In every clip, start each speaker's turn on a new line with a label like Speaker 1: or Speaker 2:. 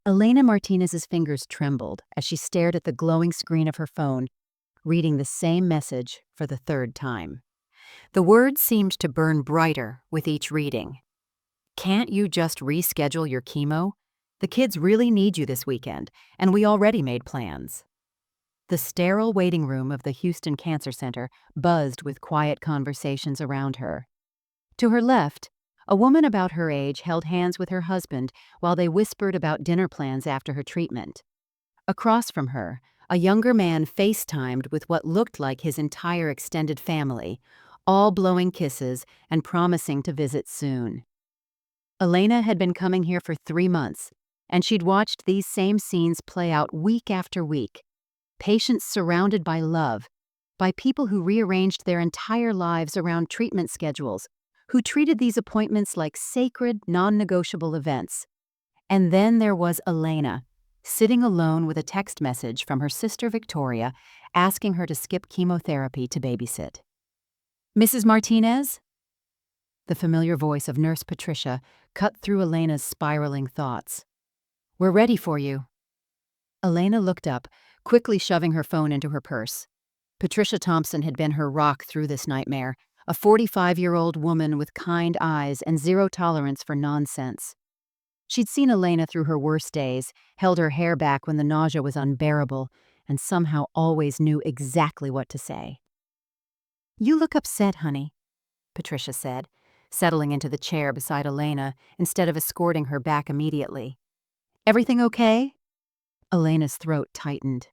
Speaker 1: Elena Martinez's fingers trembled as she stared at the glowing screen of her phone, reading the same message for the third time. The words seemed to burn brighter with each reading. Can't you just reschedule your chemo? The kids really need you this weekend, and we already made plans. The sterile waiting room of the Houston Cancer Center buzzed with quiet conversations around her. To her left, a woman about her age held hands with her husband while they whispered about dinner plans after her treatment. Across from her, a younger man FaceTimed with what looked like his entire extended family, all blowing kisses and promising to visit soon. Elena had been coming here for 3 months, and she'd watched these same scenes play out week after week. Patients surrounded by love, by people who rearranged their entire lives around treatment schedules, who treated these appointments like sacred, non-negotiable events. And then there was Elena, sitting alone with a text message from her sister Victoria asking her to skip chemotherapy to babysit. "Mrs. Martinez?" The familiar voice of Nurse Patricia cut through Elena's spiraling thoughts. "We're ready for you." Elena looked up, quickly shoving her phone into her purse. Patricia Thompson had been her rock through this nightmare, a 45-year-old woman with kind eyes and zero tolerance for nonsense. She'd seen Elena through her worst days, held her hair back when the nausea was unbearable, and somehow always knew exactly what to say. "You look upset, honey," Patricia said, settling into the chair beside Elena instead of escorting her back immediately. "Everything okay?" Elena's throat tightened.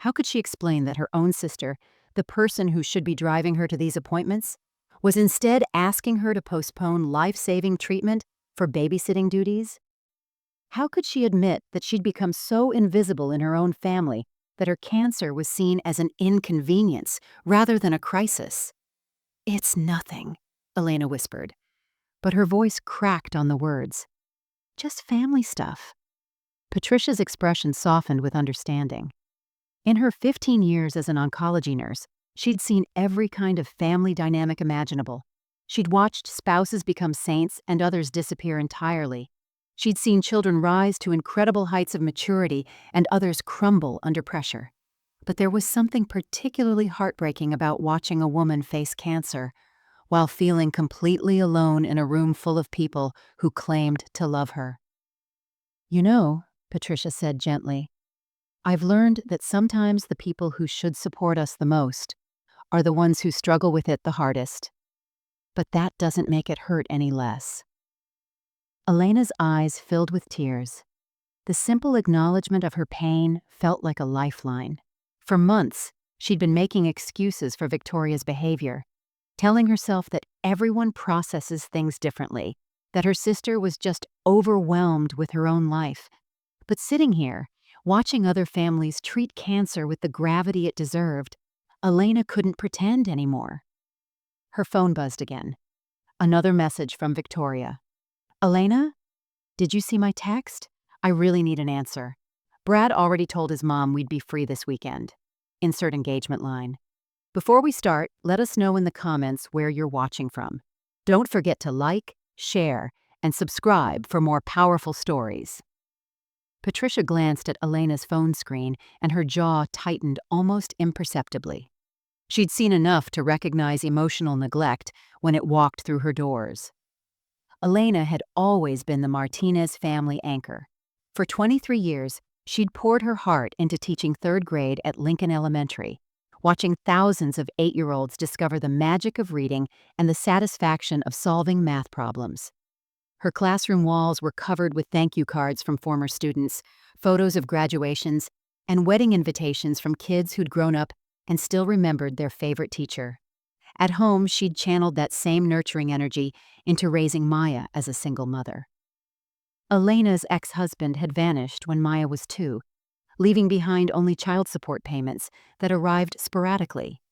Speaker 1: How could she explain that her own sister, the person who should be driving her to these appointments, was instead asking her to postpone life-saving treatment for babysitting duties? How could she admit that she'd become so invisible in her own family that her cancer was seen as an inconvenience rather than a crisis? "It's nothing," Elena whispered, but her voice cracked on the words. "Just family stuff." Patricia's expression softened with understanding. In her 15 years as an oncology nurse, she'd seen every kind of family dynamic imaginable. She'd watched spouses become saints and others disappear entirely. She'd seen children rise to incredible heights of maturity and others crumble under pressure. But there was something particularly heartbreaking about watching a woman face cancer while feeling completely alone in a room full of people who claimed to love her. "You know," Patricia said gently, "I've learned that sometimes the people who should support us the most are the ones who struggle with it the hardest. But that doesn't make it hurt any less." Elena's eyes filled with tears. The simple acknowledgement of her pain felt like a lifeline. For months, she'd been making excuses for Victoria's behavior, telling herself that everyone processes things differently, that her sister was just overwhelmed with her own life. But sitting here, watching other families treat cancer with the gravity it deserved, Elena couldn't pretend anymore. Her phone buzzed again. Another message from Victoria. "Elena? Did you see my text? I really need an answer. Brad already told his mom we'd be free this weekend." Insert engagement line. "Before we start, let us know in the comments where you're watching from. Don't forget to like, share, and subscribe for more powerful stories." Patricia glanced at Elena's phone screen and her jaw tightened almost imperceptibly. She'd seen enough to recognize emotional neglect when it walked through her doors. Elena had always been the Martinez family anchor. For 23 years, she'd poured her heart into teaching 3rd grade at Lincoln Elementary, watching thousands of 8-year-olds discover the magic of reading and the satisfaction of solving math problems. Her classroom walls were covered with thank you cards from former students, photos of graduations, and wedding invitations from kids who'd grown up and still remembered their favorite teacher. At home, she'd channeled that same nurturing energy into raising Maya as a single mother. Elena's ex-husband had vanished when Maya was 2, leaving behind only child support payments that arrived sporadically.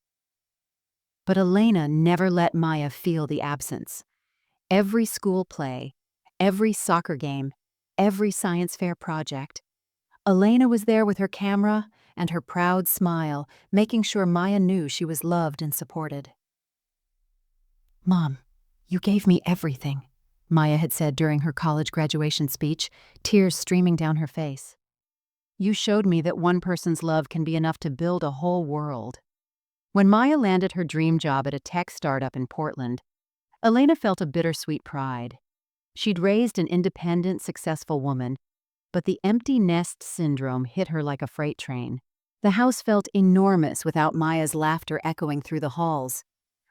Speaker 1: But Elena never let Maya feel the absence. Every school play, every soccer game, every science fair project, Elena was there with her camera and her proud smile, making sure Maya knew she was loved and supported. "Mom, you gave me everything," Maya had said during her college graduation speech, tears streaming down her face. You showed me that one person's love can be enough to build a whole world. When Maya landed her dream job at a tech startup in Portland, Elena felt a bittersweet pride. She'd raised an independent, successful woman, but the empty nest syndrome hit her like a freight train. The house felt enormous without Maya's laughter echoing through the halls,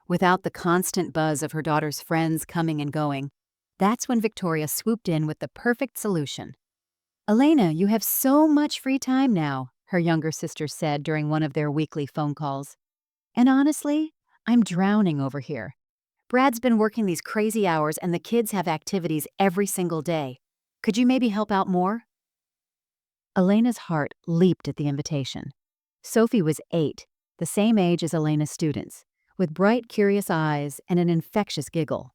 Speaker 1: without the constant buzz of her daughter's friends coming and going. That's when Victoria swooped in with the perfect solution. Elena, you have so much free time now, her younger sister said during one of their weekly phone calls. And honestly, I'm drowning over here. Brad's been working these crazy hours and the kids have activities every single day. Could you maybe help out more? Elena's heart leaped at the invitation. Sophie was 8, the same age as Elena's students, with bright, curious eyes and an infectious giggle.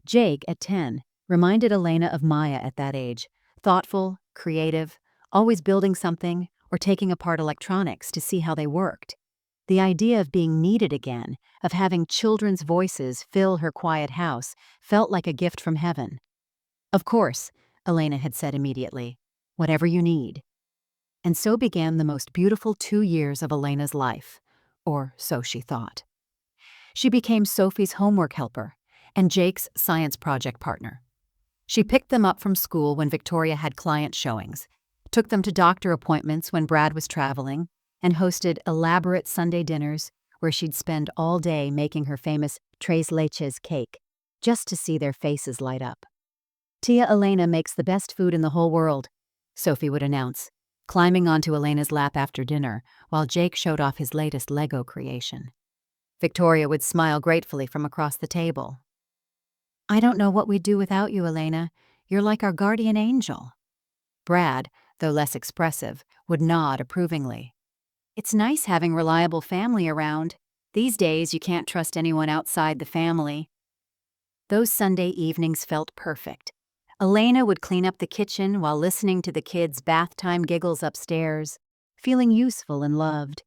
Speaker 1: Jake, at 10, reminded Elena of Maya at that age, thoughtful, creative, always building something or taking apart electronics to see how they worked. The idea of being needed again, of having children's voices fill her quiet house, felt like a gift from heaven. Of course, Elena had said immediately, whatever you need. And so began the most beautiful 2 years of Elena's life, or so she thought. She became Sophie's homework helper and Jake's science project partner. She picked them up from school when Victoria had client showings, took them to doctor appointments when Brad was traveling, and hosted elaborate Sunday dinners where she'd spend all day making her famous tres leches cake, just to see their faces light up. Tia Elena makes the best food in the whole world, Sophie would announce, climbing onto Elena's lap after dinner while Jake showed off his latest Lego creation. Victoria would smile gratefully from across the table. I don't know what we'd do without you, Elena. You're like our guardian angel. Brad, though less expressive, would nod approvingly. It's nice having reliable family around. These days, you can't trust anyone outside the family. Those Sunday evenings felt perfect. Elena would clean up the kitchen while listening to the kids' bath time giggles upstairs, feeling useful and loved.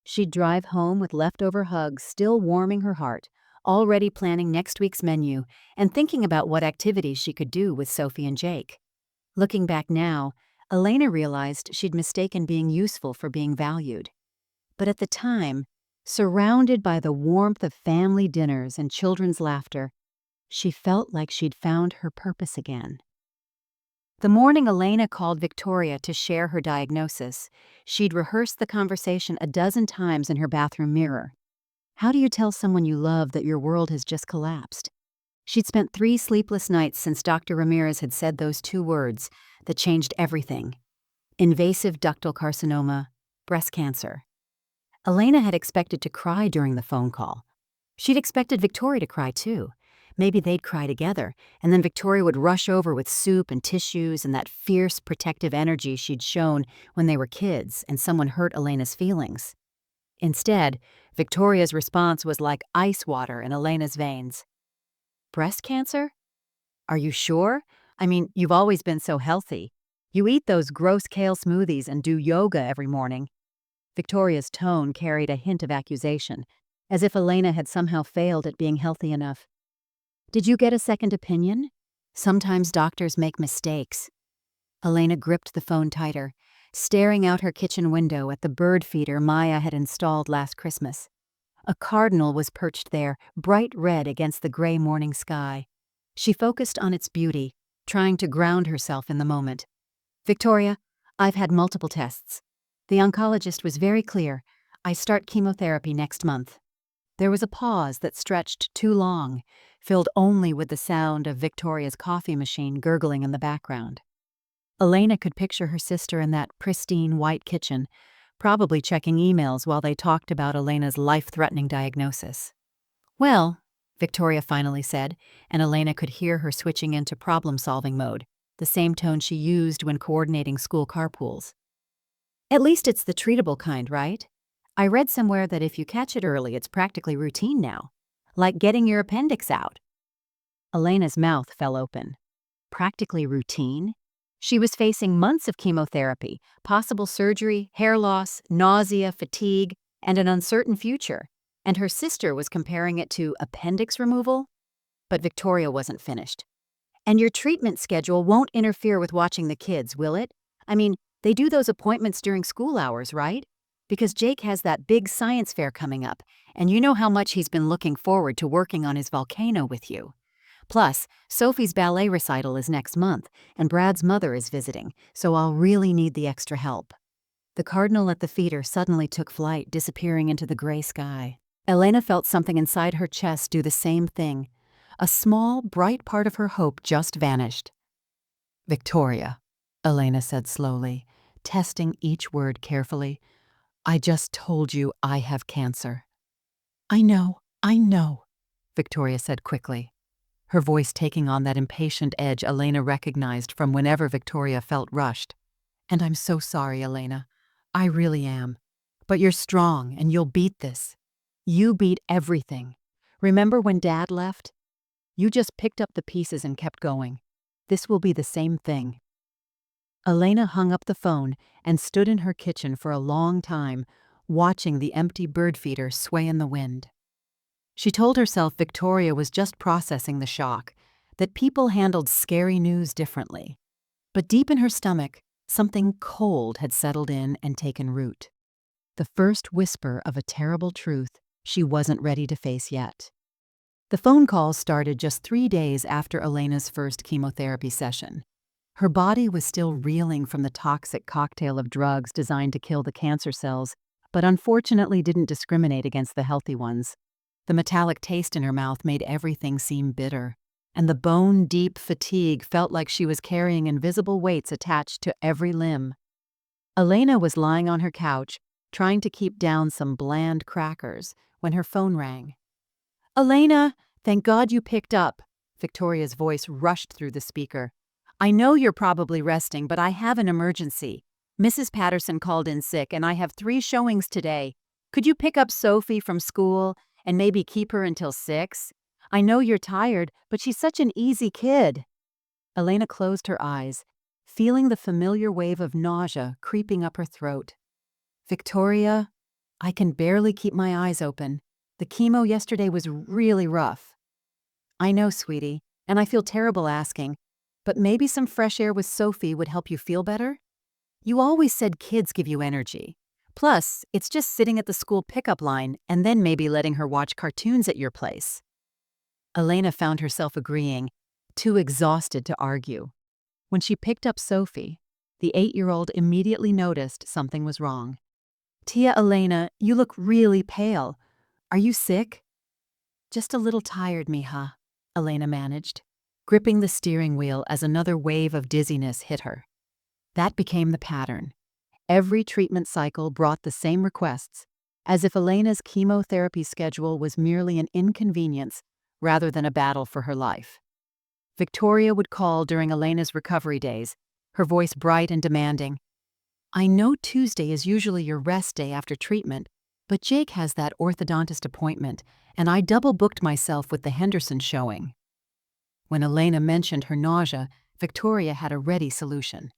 Speaker 1: She'd drive home with leftover hugs still warming her heart, already planning next week's menu and thinking about what activities she could do with Sophie and Jake. Looking back now, Elena realized she'd mistaken being useful for being valued. But at the time, surrounded by the warmth of family dinners and children's laughter, she felt like she'd found her purpose again. The morning Elena called Victoria to share her diagnosis, she'd rehearsed the conversation a dozen times in her bathroom mirror. How do you tell someone you love that your world has just collapsed? She'd spent 3 sleepless nights since Dr. Ramirez had said those 2 words that changed everything. Invasive ductal carcinoma, breast cancer. Elena had expected to cry during the phone call. She'd expected Victoria to cry too. Maybe they'd cry together, and then Victoria would rush over with soup and tissues and that fierce protective energy she'd shown when they were kids and someone hurt Elena's feelings. Instead, Victoria's response was like ice water in Elena's veins. Breast cancer? Are you sure? I mean, you've always been so healthy. You eat those gross kale smoothies and do yoga every morning. Victoria's tone carried a hint of accusation, as if Elena had somehow failed at being healthy enough. Did you get a second opinion? Sometimes doctors make mistakes. Elena gripped the phone tighter, staring out her kitchen window at the bird feeder Maya had installed last Christmas. A cardinal was perched there, bright red against the gray morning sky. She focused on its beauty, trying to ground herself in the moment. Victoria, I've had multiple tests. The oncologist was very clear. I start chemotherapy next month. There was a pause that stretched too long, filled only with the sound of Victoria's coffee machine gurgling in the background. Elena could picture her sister in that pristine white kitchen, probably checking emails while they talked about Elena's life-threatening diagnosis. Well, Victoria finally said, and Elena could hear her switching into problem-solving mode, the same tone she used when coordinating school carpools. At least it's the treatable kind, right? I read somewhere that if you catch it early, it's practically routine now, like getting your appendix out. Elena's mouth fell open. Practically routine? She was facing months of chemotherapy, possible surgery, hair loss, nausea, fatigue, and an uncertain future, and her sister was comparing it to appendix removal? But Victoria wasn't finished. And your treatment schedule won't interfere with watching the kids, will it? I mean, they do those appointments during school hours, right? Because Jake has that big science fair coming up, and you know how much he's been looking forward to working on his volcano with you. Plus, Sophie's ballet recital is next month, and Brad's mother is visiting, so I'll really need the extra help. The cardinal at the feeder suddenly took flight, disappearing into the gray sky. Elena felt something inside her chest do the same thing. A small, bright part of her hope just vanished. "Victoria," Elena said slowly, testing each word carefully, "I just told you I have cancer." I know," Victoria said quickly, her voice taking on that impatient edge Elena recognized from whenever Victoria felt rushed. "And I'm so sorry, Elena. I really am. But you're strong and you'll beat this. You beat everything. Remember when Dad left? You just picked up the pieces and kept going. This will be the same thing." Elena hung up the phone and stood in her kitchen for a long time, watching the empty bird feeder sway in the wind. She told herself Victoria was just processing the shock, that people handled scary news differently. But deep in her stomach, something cold had settled in and taken root. The first whisper of a terrible truth she wasn't ready to face yet. The phone calls started just 3 days after Elena's first chemotherapy session. Her body was still reeling from the toxic cocktail of drugs designed to kill the cancer cells, but unfortunately didn't discriminate against the healthy ones. The metallic taste in her mouth made everything seem bitter, and the bone-deep fatigue felt like she was carrying invisible weights attached to every limb. Elena was lying on her couch, trying to keep down some bland crackers, when her phone rang. "Elena, thank God you picked up." Victoria's voice rushed through the speaker. "I know you're probably resting, but I have an emergency. Mrs. Patterson called in sick, and I have 3 showings today. Could you pick up Sophie from school and maybe keep her until 6? I know you're tired, but she's such an easy kid." Elena closed her eyes, feeling the familiar wave of nausea creeping up her throat. "Victoria, I can barely keep my eyes open. The chemo yesterday was really rough." "I know, sweetie, and I feel terrible asking, but maybe some fresh air with Sophie would help you feel better? You always said kids give you energy. Plus, it's just sitting at the school pickup line and then maybe letting her watch cartoons at your place." Elena found herself agreeing, too exhausted to argue. When she picked up Sophie, the 8-year-old immediately noticed something was wrong. "Tia Elena, you look really pale. Are you sick?" "Just a little tired, mija," Elena managed, gripping the steering wheel as another wave of dizziness hit her. That became the pattern. Every treatment cycle brought the same requests, as if Elena's chemotherapy schedule was merely an inconvenience rather than a battle for her life. Victoria would call during Elena's recovery days, her voice bright and demanding. "I know Tuesday is usually your rest day after treatment, but Jake has that orthodontist appointment, and I double-booked myself with the Henderson showing." When Elena mentioned her nausea, Victoria had a ready solution.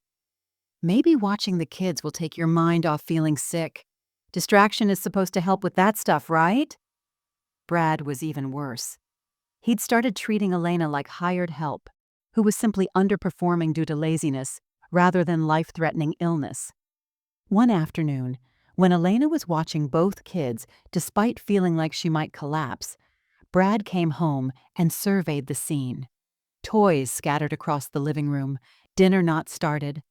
Speaker 1: "Maybe watching the kids will take your mind off feeling sick. Distraction is supposed to help with that stuff, right?" Brad was even worse. He'd started treating Elena like hired help, who was simply underperforming due to laziness rather than life-threatening illness. One afternoon, when Elena was watching both kids despite feeling like she might collapse, Brad came home and surveyed the scene. Toys scattered across the living room, dinner not started,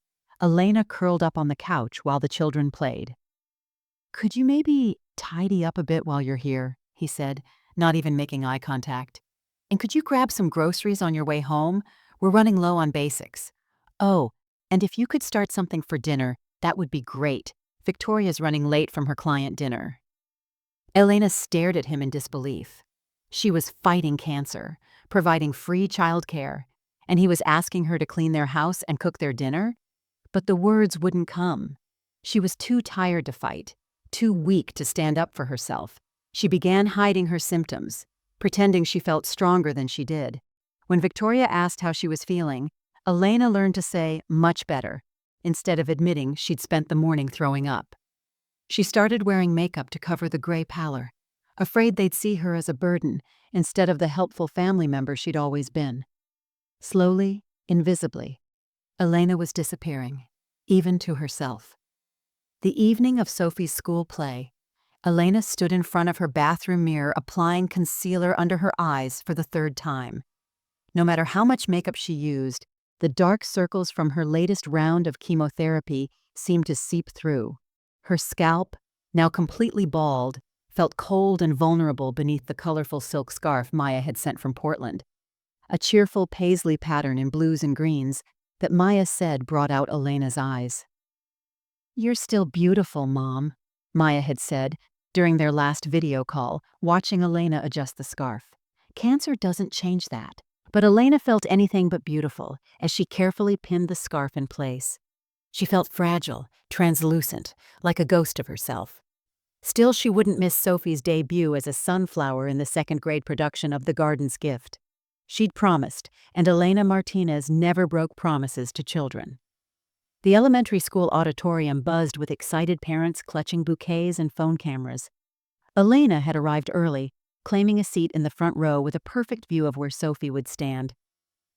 Speaker 1: Elena curled up on the couch while the children played. "Could you maybe tidy up a bit while you're here?" he said, not even making eye contact. "And could you grab some groceries on your way home? We're running low on basics. Oh, and if you could start something for dinner, that would be great. Victoria's running late from her client dinner." Elena stared at him in disbelief. She was fighting cancer, providing free childcare, and he was asking her to clean their house and cook their dinner? But the words wouldn't come. She was too tired to fight, too weak to stand up for herself. She began hiding her symptoms, pretending she felt stronger than she did. When Victoria asked how she was feeling, Elena learned to say, "much better," instead of admitting she'd spent the morning throwing up. She started wearing makeup to cover the gray pallor, afraid they'd see her as a burden instead of the helpful family member she'd always been. Slowly, invisibly, Elena was disappearing, even to herself. The evening of Sophie's school play, Elena stood in front of her bathroom mirror applying concealer under her eyes for the third time. No matter how much makeup she used, the dark circles from her latest round of chemotherapy seemed to seep through. Her scalp, now completely bald, felt cold and vulnerable beneath the colorful silk scarf Maya had sent from Portland. A cheerful paisley pattern in blues and greens that Maya said brought out Elena's eyes. "You're still beautiful, Mom," Maya had said during their last video call, watching Elena adjust the scarf. Cancer doesn't change that. But Elena felt anything but beautiful as she carefully pinned the scarf in place. She felt fragile, translucent, like a ghost of herself. Still, she wouldn't miss Sophie's debut as a sunflower in the second-grade production of The Garden's Gift. She'd promised, and Elena Martinez never broke promises to children. The elementary school auditorium buzzed with excited parents clutching bouquets and phone cameras. Elena had arrived early, claiming a seat in the front row with a perfect view of where Sophie would stand.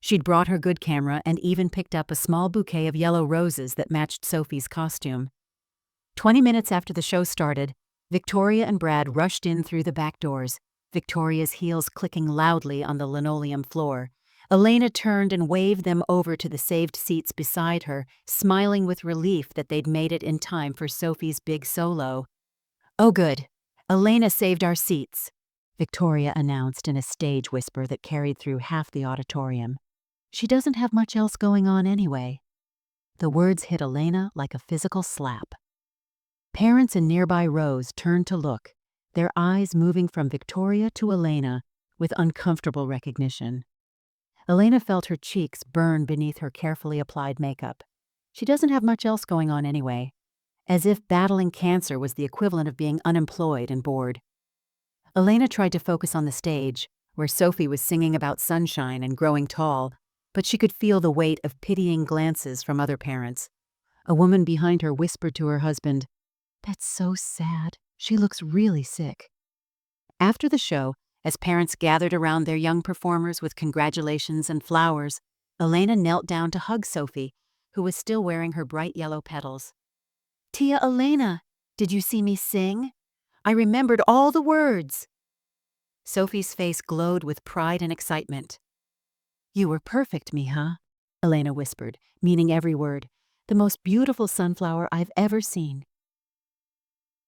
Speaker 1: She'd brought her good camera and even picked up a small bouquet of yellow roses that matched Sophie's costume. 20 minutes after the show started, Victoria and Brad rushed in through the back doors, Victoria's heels clicking loudly on the linoleum floor. Elena turned and waved them over to the saved seats beside her, smiling with relief that they'd made it in time for Sophie's big solo. "Oh, good. Elena saved our seats," Victoria announced in a stage whisper that carried through half the auditorium. "She doesn't have much else going on anyway." The words hit Elena like a physical slap. Parents in nearby rows turned to look, their eyes moving from Victoria to Elena with uncomfortable recognition. Elena felt her cheeks burn beneath her carefully applied makeup. She doesn't have much else going on anyway, as if battling cancer was the equivalent of being unemployed and bored. Elena tried to focus on the stage, where Sophie was singing about sunshine and growing tall, but she could feel the weight of pitying glances from other parents. A woman behind her whispered to her husband, "That's so sad. She looks really sick." After the show, as parents gathered around their young performers with congratulations and flowers, Elena knelt down to hug Sophie, who was still wearing her bright yellow petals. "Tia Elena, did you see me sing? I remembered all the words." Sophie's face glowed with pride and excitement. "You were perfect, mija," Elena whispered, meaning every word. "The most beautiful sunflower I've ever seen."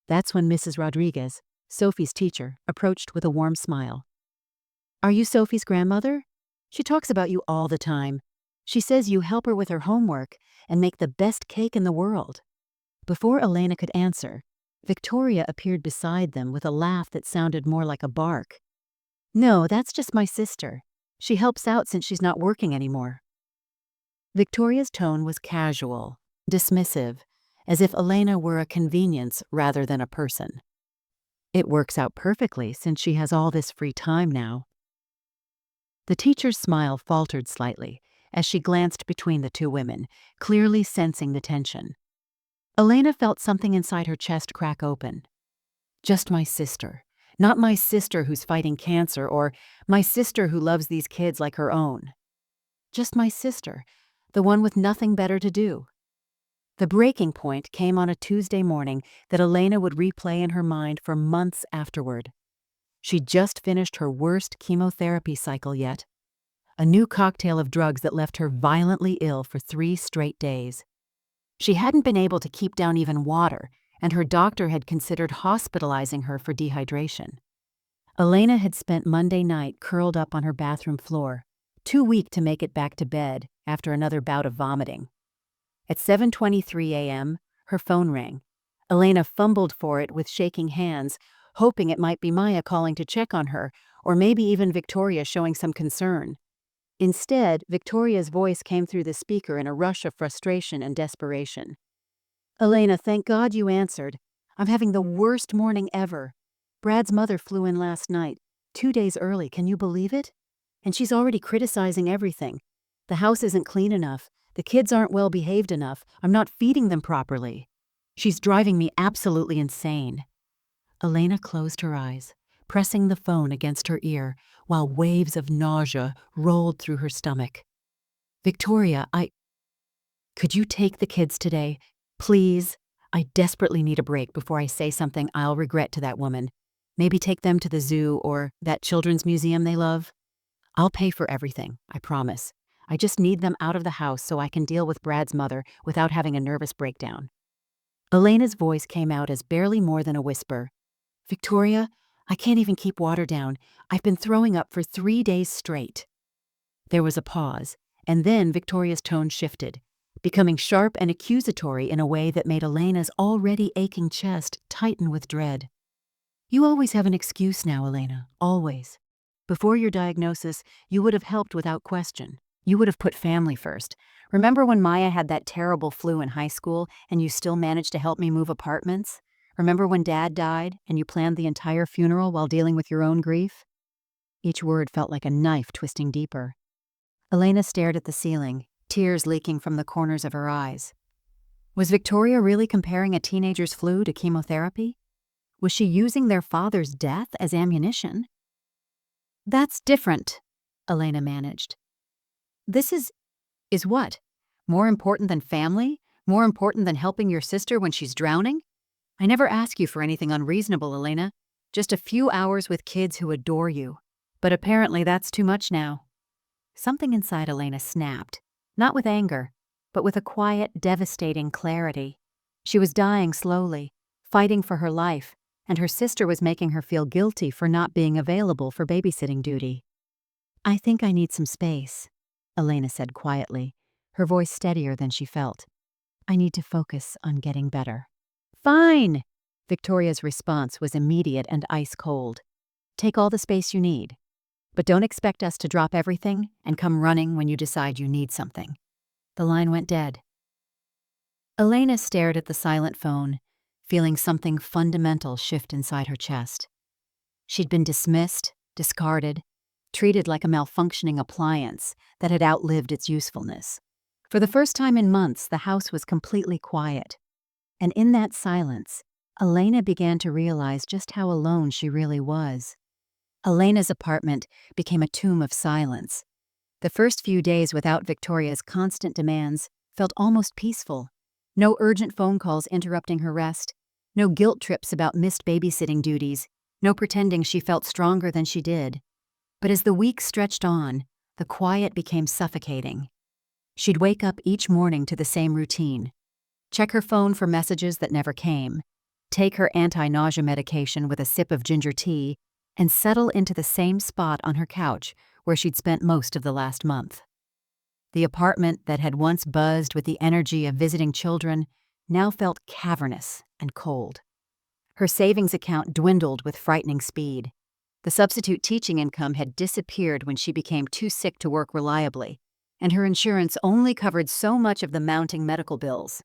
Speaker 1: That's when Mrs. Rodriguez, Sophie's teacher, approached with a warm smile. "Are you Sophie's grandmother? She talks about you all the time. She says you help her with her homework and make the best cake in the world." Before Elena could answer, Victoria appeared beside them with a laugh that sounded more like a bark. "No, that's just my sister. She helps out since she's not working anymore." Victoria's tone was casual, dismissive, as if Elena were a convenience rather than a person. "It works out perfectly since she has all this free time now." The teacher's smile faltered slightly as she glanced between the two women, clearly sensing the tension. Elena felt something inside her chest crack open. Just my sister. Not my sister who's fighting cancer, or my sister who loves these kids like her own. Just my sister, the one with nothing better to do. The breaking point came on a Tuesday morning that Elena would replay in her mind for months afterward. She'd just finished her worst chemotherapy cycle yet. A new cocktail of drugs that left her violently ill for 3 straight days. She hadn't been able to keep down even water, and her doctor had considered hospitalizing her for dehydration. Elena had spent Monday night curled up on her bathroom floor, too weak to make it back to bed after another bout of vomiting. At 7:23 a.m., her phone rang. Elena fumbled for it with shaking hands, hoping it might be Maya calling to check on her, or maybe even Victoria showing some concern. Instead, Victoria's voice came through the speaker in a rush of frustration and desperation. "Elena, thank God you answered. I'm having the worst morning ever. Brad's mother flew in last night, 2 days early, can you believe it? And she's already criticizing everything. The house isn't clean enough. The kids aren't well behaved enough. I'm not feeding them properly. She's driving me absolutely insane." Elena closed her eyes, pressing the phone against her ear, while waves of nausea rolled through her stomach. Victoria, could you take the kids today? Please? I desperately need a break before I say something I'll regret to that woman. Maybe take them to the zoo or that children's museum they love. I'll pay for everything, I promise. I just need them out of the house so I can deal with Brad's mother without having a nervous breakdown. Elena's voice came out as barely more than a whisper. Victoria, I can't even keep water down. I've been throwing up for 3 days straight. There was a pause, and then Victoria's tone shifted, becoming sharp and accusatory in a way that made Elena's already aching chest tighten with dread. You always have an excuse now, Elena, always. Before your diagnosis, you would have helped without question. You would have put family first. Remember when Maya had that terrible flu in high school and you still managed to help me move apartments? Remember when Dad died and you planned the entire funeral while dealing with your own grief? Each word felt like a knife twisting deeper. Elena stared at the ceiling, tears leaking from the corners of her eyes. Was Victoria really comparing a teenager's flu to chemotherapy? Was she using their father's death as ammunition? That's different, Elena managed. This is what? More important than family? More important than helping your sister when she's drowning? I never ask you for anything unreasonable, Elena. Just a few hours with kids who adore you. But apparently that's too much now. Something inside Elena snapped, not with anger, but with a quiet, devastating clarity. She was dying slowly, fighting for her life, and her sister was making her feel guilty for not being available for babysitting duty. I think I need some space, Elena said quietly, her voice steadier than she felt. I need to focus on getting better. Fine! Victoria's response was immediate and ice cold. Take all the space you need. But don't expect us to drop everything and come running when you decide you need something. The line went dead. Elena stared at the silent phone, feeling something fundamental shift inside her chest. She'd been dismissed, discarded, treated like a malfunctioning appliance that had outlived its usefulness. For the first time in months, the house was completely quiet. And in that silence, Elena began to realize just how alone she really was. Elena's apartment became a tomb of silence. The first few days without Victoria's constant demands felt almost peaceful. No urgent phone calls interrupting her rest, no guilt trips about missed babysitting duties, no pretending she felt stronger than she did. But as the weeks stretched on, the quiet became suffocating. She'd wake up each morning to the same routine. Check her phone for messages that never came, take her anti-nausea medication with a sip of ginger tea, and settle into the same spot on her couch where she'd spent most of the last month. The apartment that had once buzzed with the energy of visiting children now felt cavernous and cold. Her savings account dwindled with frightening speed. The substitute teaching income had disappeared when she became too sick to work reliably, and her insurance only covered so much of the mounting medical bills.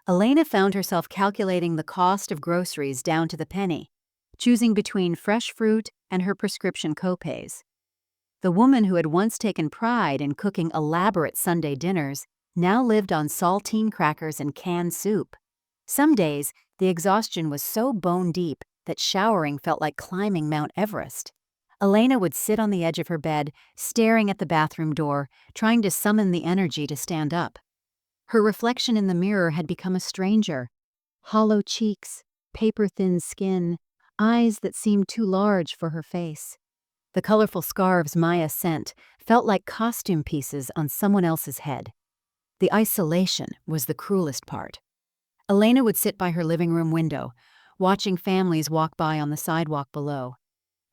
Speaker 1: Elena found herself calculating the cost of groceries down to the penny, choosing between fresh fruit and her prescription copays. The woman who had once taken pride in cooking elaborate Sunday dinners now lived on saltine crackers and canned soup. Some days, the exhaustion was so bone-deep that showering felt like climbing Mount Everest. Elena would sit on the edge of her bed, staring at the bathroom door, trying to summon the energy to stand up. Her reflection in the mirror had become a stranger. Hollow cheeks, paper-thin skin, eyes that seemed too large for her face. The colorful scarves Maya sent felt like costume pieces on someone else's head. The isolation was the cruelest part. Elena would sit by her living room window, watching families walk by on the sidewalk below.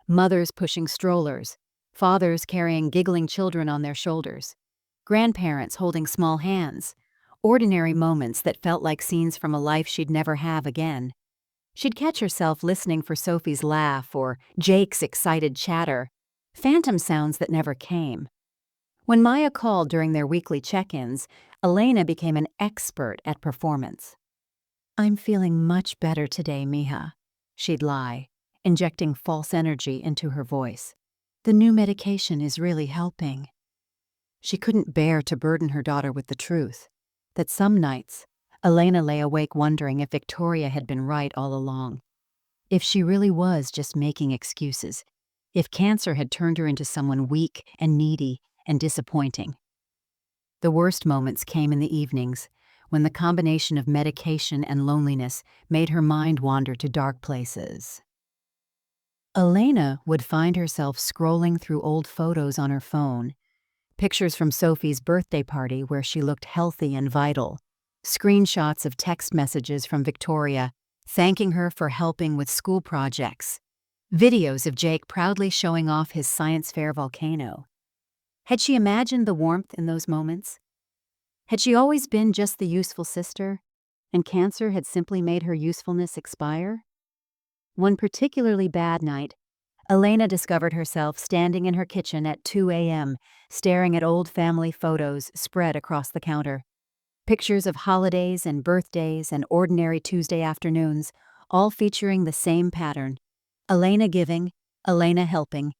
Speaker 1: Mothers pushing strollers, fathers carrying giggling children on their shoulders, grandparents holding small hands, ordinary moments that felt like scenes from a life she'd never have again. She'd catch herself listening for Sophie's laugh or Jake's excited chatter, phantom sounds that never came. When Maya called during their weekly check-ins, Elena became an expert at performance. I'm feeling much better today, Mija, she'd lie, injecting false energy into her voice. The new medication is really helping. She couldn't bear to burden her daughter with the truth, that some nights, Elena lay awake wondering if Victoria had been right all along. If she really was just making excuses. If cancer had turned her into someone weak and needy and disappointing. The worst moments came in the evenings, when the combination of medication and loneliness made her mind wander to dark places. Elena would find herself scrolling through old photos on her phone, pictures from Sophie's birthday party where she looked healthy and vital, screenshots of text messages from Victoria thanking her for helping with school projects, videos of Jake proudly showing off his science fair volcano. Had she imagined the warmth in those moments? Had she always been just the useful sister, and cancer had simply made her usefulness expire? One particularly bad night, Elena discovered herself standing in her kitchen at 2 a.m., staring at old family photos spread across the counter. Pictures of holidays and birthdays and ordinary Tuesday afternoons, all featuring the same pattern. Elena giving, Elena helping,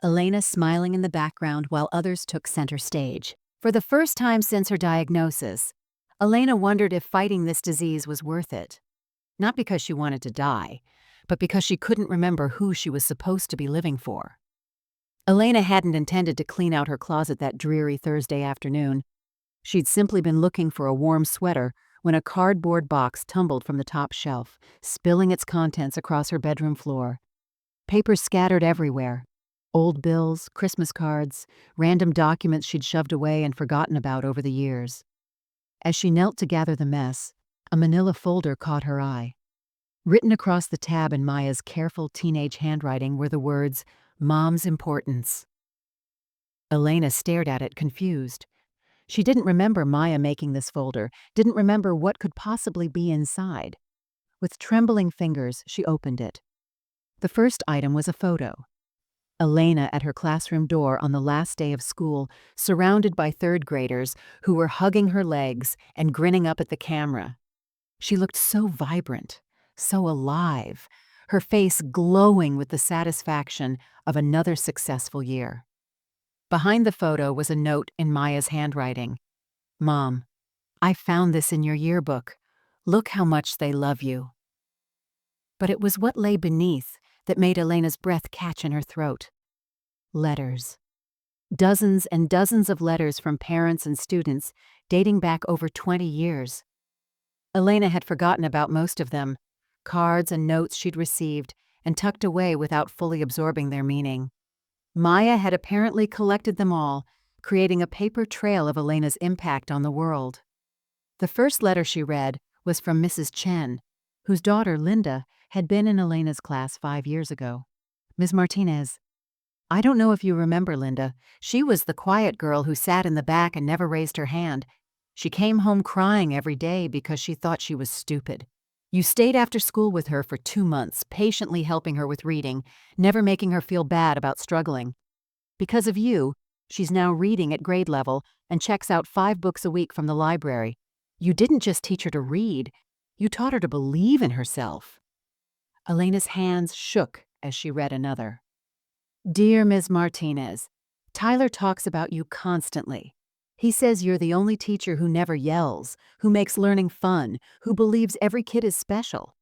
Speaker 1: Elena smiling in the background while others took center stage. For the first time since her diagnosis, Elena wondered if fighting this disease was worth it. Not because she wanted to die, but because she couldn't remember who she was supposed to be living for. Elena hadn't intended to clean out her closet that dreary Thursday afternoon. She'd simply been looking for a warm sweater when a cardboard box tumbled from the top shelf, spilling its contents across her bedroom floor. Papers scattered everywhere. Old bills, Christmas cards, random documents she'd shoved away and forgotten about over the years. As she knelt to gather the mess, a manila folder caught her eye. Written across the tab in Maya's careful teenage handwriting were the words, "Mom's Importance." Elena stared at it, confused. She didn't remember Maya making this folder, didn't remember what could possibly be inside. With trembling fingers, she opened it. The first item was a photo. Elena at her classroom door on the last day of school, surrounded by third graders who were hugging her legs and grinning up at the camera. She looked so vibrant, so alive, her face glowing with the satisfaction of another successful year. Behind the photo was a note in Maya's handwriting. "Mom, I found this in your yearbook. Look how much they love you." But it was what lay beneath that made Elena's breath catch in her throat. Letters. Dozens and dozens of letters from parents and students dating back over 20 years. Elena had forgotten about most of them, cards and notes she'd received and tucked away without fully absorbing their meaning. Maya had apparently collected them all, creating a paper trail of Elena's impact on the world. The first letter she read was from Mrs. Chen, whose daughter, Linda, had been in Elena's class 5 years ago. "Ms. Martinez, I don't know if you remember Linda. She was the quiet girl who sat in the back and never raised her hand. She came home crying every day because she thought she was stupid. You stayed after school with her for 2 months, patiently helping her with reading, never making her feel bad about struggling. Because of you, she's now reading at grade level and checks out 5 books a week from the library. You didn't just teach her to read, you taught her to believe in herself." Elena's hands shook as she read another. "Dear Ms. Martinez, Tyler talks about you constantly. He says you're the only teacher who never yells, who makes learning fun, who believes every kid is special.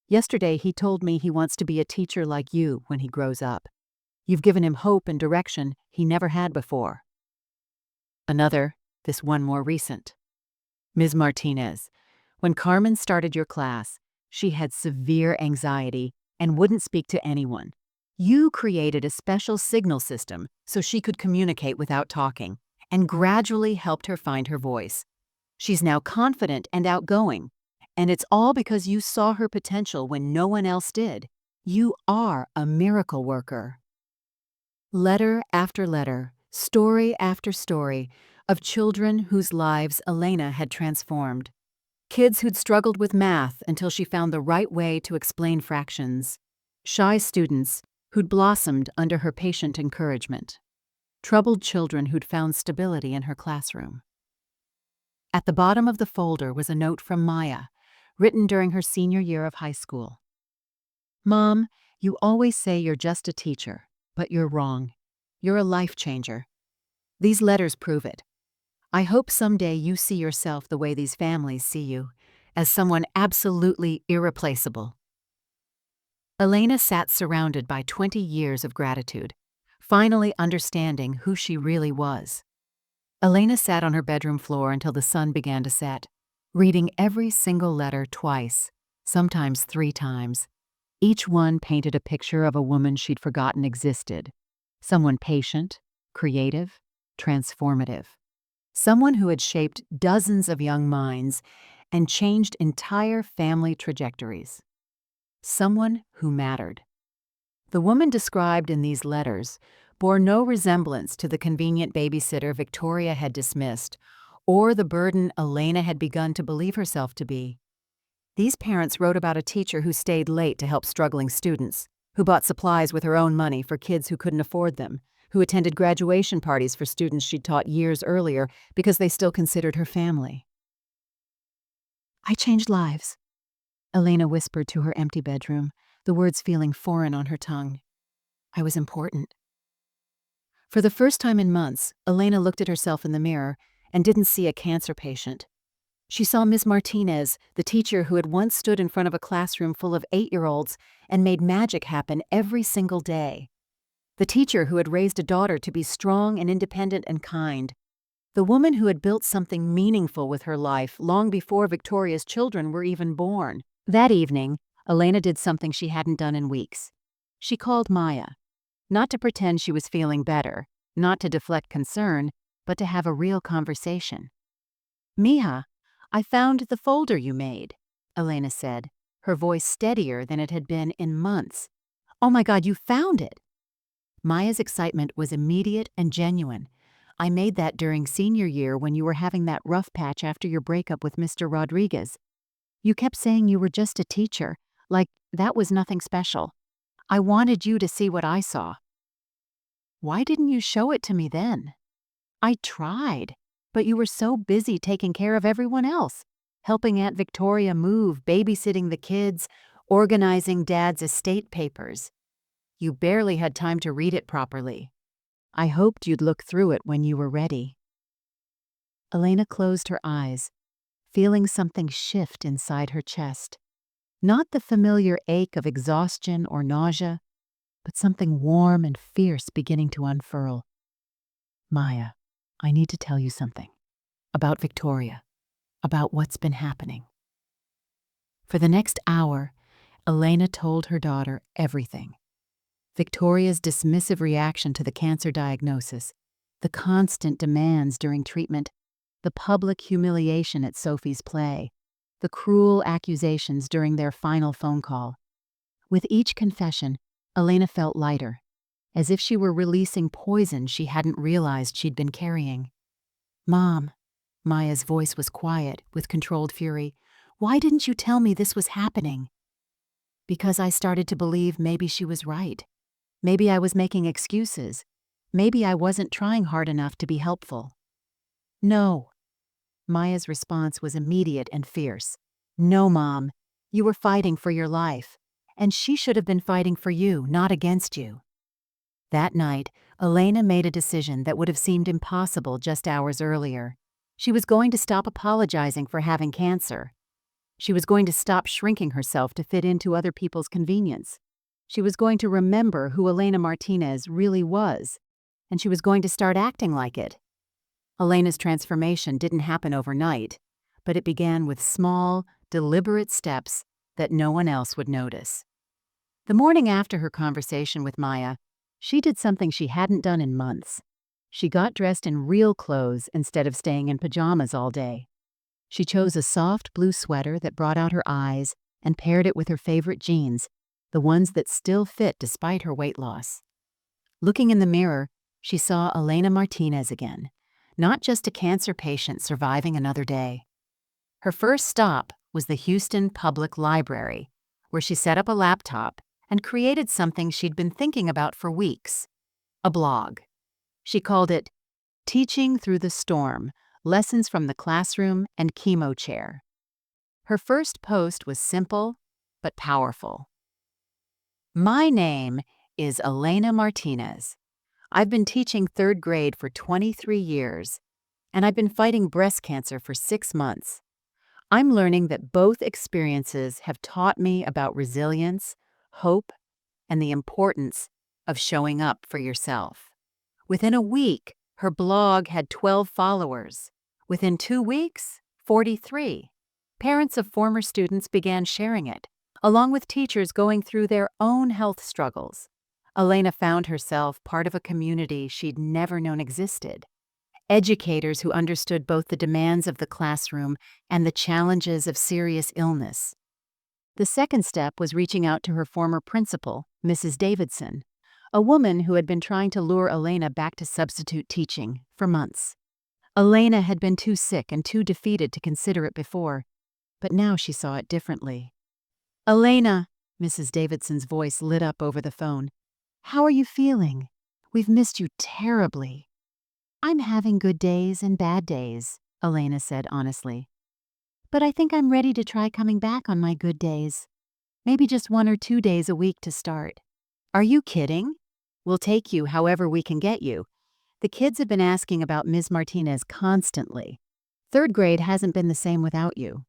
Speaker 1: Yesterday he told me he wants to be a teacher like you when he grows up. You've given him hope and direction he never had before." Another, this one more recent. "Ms. Martinez, when Carmen started your class, she had severe anxiety and wouldn't speak to anyone. You created a special signal system so she could communicate without talking, and gradually helped her find her voice. She's now confident and outgoing, and it's all because you saw her potential when no one else did. You are a miracle worker." Letter after letter, story after story, of children whose lives Elena had transformed. Kids who'd struggled with math until she found the right way to explain fractions. Shy students who'd blossomed under her patient encouragement. Troubled children who'd found stability in her classroom. At the bottom of the folder was a note from Maya, written during her senior year of high school. "Mom, you always say you're just a teacher, but you're wrong. You're a life changer. These letters prove it. I hope someday you see yourself the way these families see you, as someone absolutely irreplaceable." Elena sat surrounded by 20 years of gratitude, finally understanding who she really was. Elena sat on her bedroom floor until the sun began to set, reading every single letter twice, sometimes 3 times. Each one painted a picture of a woman she'd forgotten existed. Someone patient, creative, transformative. Someone who had shaped dozens of young minds and changed entire family trajectories. Someone who mattered. The woman described in these letters bore no resemblance to the convenient babysitter Victoria had dismissed, or the burden Elena had begun to believe herself to be. These parents wrote about a teacher who stayed late to help struggling students, who bought supplies with her own money for kids who couldn't afford them, who attended graduation parties for students she'd taught years earlier because they still considered her family. "I changed lives," Elena whispered to her empty bedroom, the words feeling foreign on her tongue. "I was important." For the first time in months, Elena looked at herself in the mirror and didn't see a cancer patient. She saw Ms. Martinez, the teacher who had once stood in front of a classroom full of 8-year-olds and made magic happen every single day. The teacher who had raised a daughter to be strong and independent and kind. The woman who had built something meaningful with her life long before Victoria's children were even born. That evening, Elena did something she hadn't done in weeks. She called Maya. Not to pretend she was feeling better, not to deflect concern, but to have a real conversation. "Mija, I found the folder you made," Elena said, her voice steadier than it had been in months. "Oh my God, you found it!" Maya's excitement was immediate and genuine. "I made that during senior year when you were having that rough patch after your breakup with Mr. Rodriguez. You kept saying you were just a teacher, like that was nothing special. I wanted you to see what I saw." "Why didn't you show it to me then?" "I tried, but you were so busy taking care of everyone else, helping Aunt Victoria move, babysitting the kids, organizing Dad's estate papers. You barely had time to read it properly. I hoped you'd look through it when you were ready." Elena closed her eyes, feeling something shift inside her chest. Not the familiar ache of exhaustion or nausea, but something warm and fierce beginning to unfurl. "Maya, I need to tell you something. About Victoria. About what's been happening." For the next hour, Elena told her daughter everything. Victoria's dismissive reaction to the cancer diagnosis, the constant demands during treatment, the public humiliation at Sophie's play, the cruel accusations during their final phone call. With each confession, Elena felt lighter, as if she were releasing poison she hadn't realized she'd been carrying. "Mom," Maya's voice was quiet, with controlled fury, "why didn't you tell me this was happening?" "Because I started to believe maybe she was right. Maybe I was making excuses. Maybe I wasn't trying hard enough to be helpful." "No." Maya's response was immediate and fierce. "No, Mom. You were fighting for your life. And she should have been fighting for you, not against you." That night, Elena made a decision that would have seemed impossible just hours earlier. She was going to stop apologizing for having cancer. She was going to stop shrinking herself to fit into other people's convenience. She was going to remember who Elena Martinez really was, and she was going to start acting like it. Elena's transformation didn't happen overnight, but it began with small, deliberate steps that no one else would notice. The morning after her conversation with Maya, she did something she hadn't done in months. She got dressed in real clothes instead of staying in pajamas all day. She chose a soft blue sweater that brought out her eyes and paired it with her favorite jeans, the ones that still fit despite her weight loss. Looking in the mirror, she saw Elena Martinez again, not just a cancer patient surviving another day. Her first stop was the Houston Public Library, where she set up a laptop and created something she'd been thinking about for weeks, a blog. She called it Teaching Through the Storm, Lessons from the Classroom and Chemo Chair. Her first post was simple but powerful. "My name is Elena Martinez. I've been teaching 3rd grade for 23 years, and I've been fighting breast cancer for 6 months. I'm learning that both experiences have taught me about resilience, hope, and the importance of showing up for yourself." Within a week, Her blog had 12 followers. Within 2 weeks, 43. Parents of former students began sharing it, along with teachers going through their own health struggles. Elena found herself part of a community she'd never known existed. Educators who understood both the demands of the classroom and the challenges of serious illness. The second step was reaching out to her former principal, Mrs. Davidson, a woman who had been trying to lure Elena back to substitute teaching for months. Elena had been too sick and too defeated to consider it before, but now she saw it differently. "Elena," Mrs. Davidson's voice lit up over the phone. "How are you feeling? We've missed you terribly." "I'm having good days and bad days," Elena said honestly. "But I think I'm ready to try coming back on my good days. Maybe just 1 or 2 days a week to start." "Are you kidding? We'll take you however we can get you. The kids have been asking about Ms. Martinez constantly. 3rd grade hasn't been the same without you."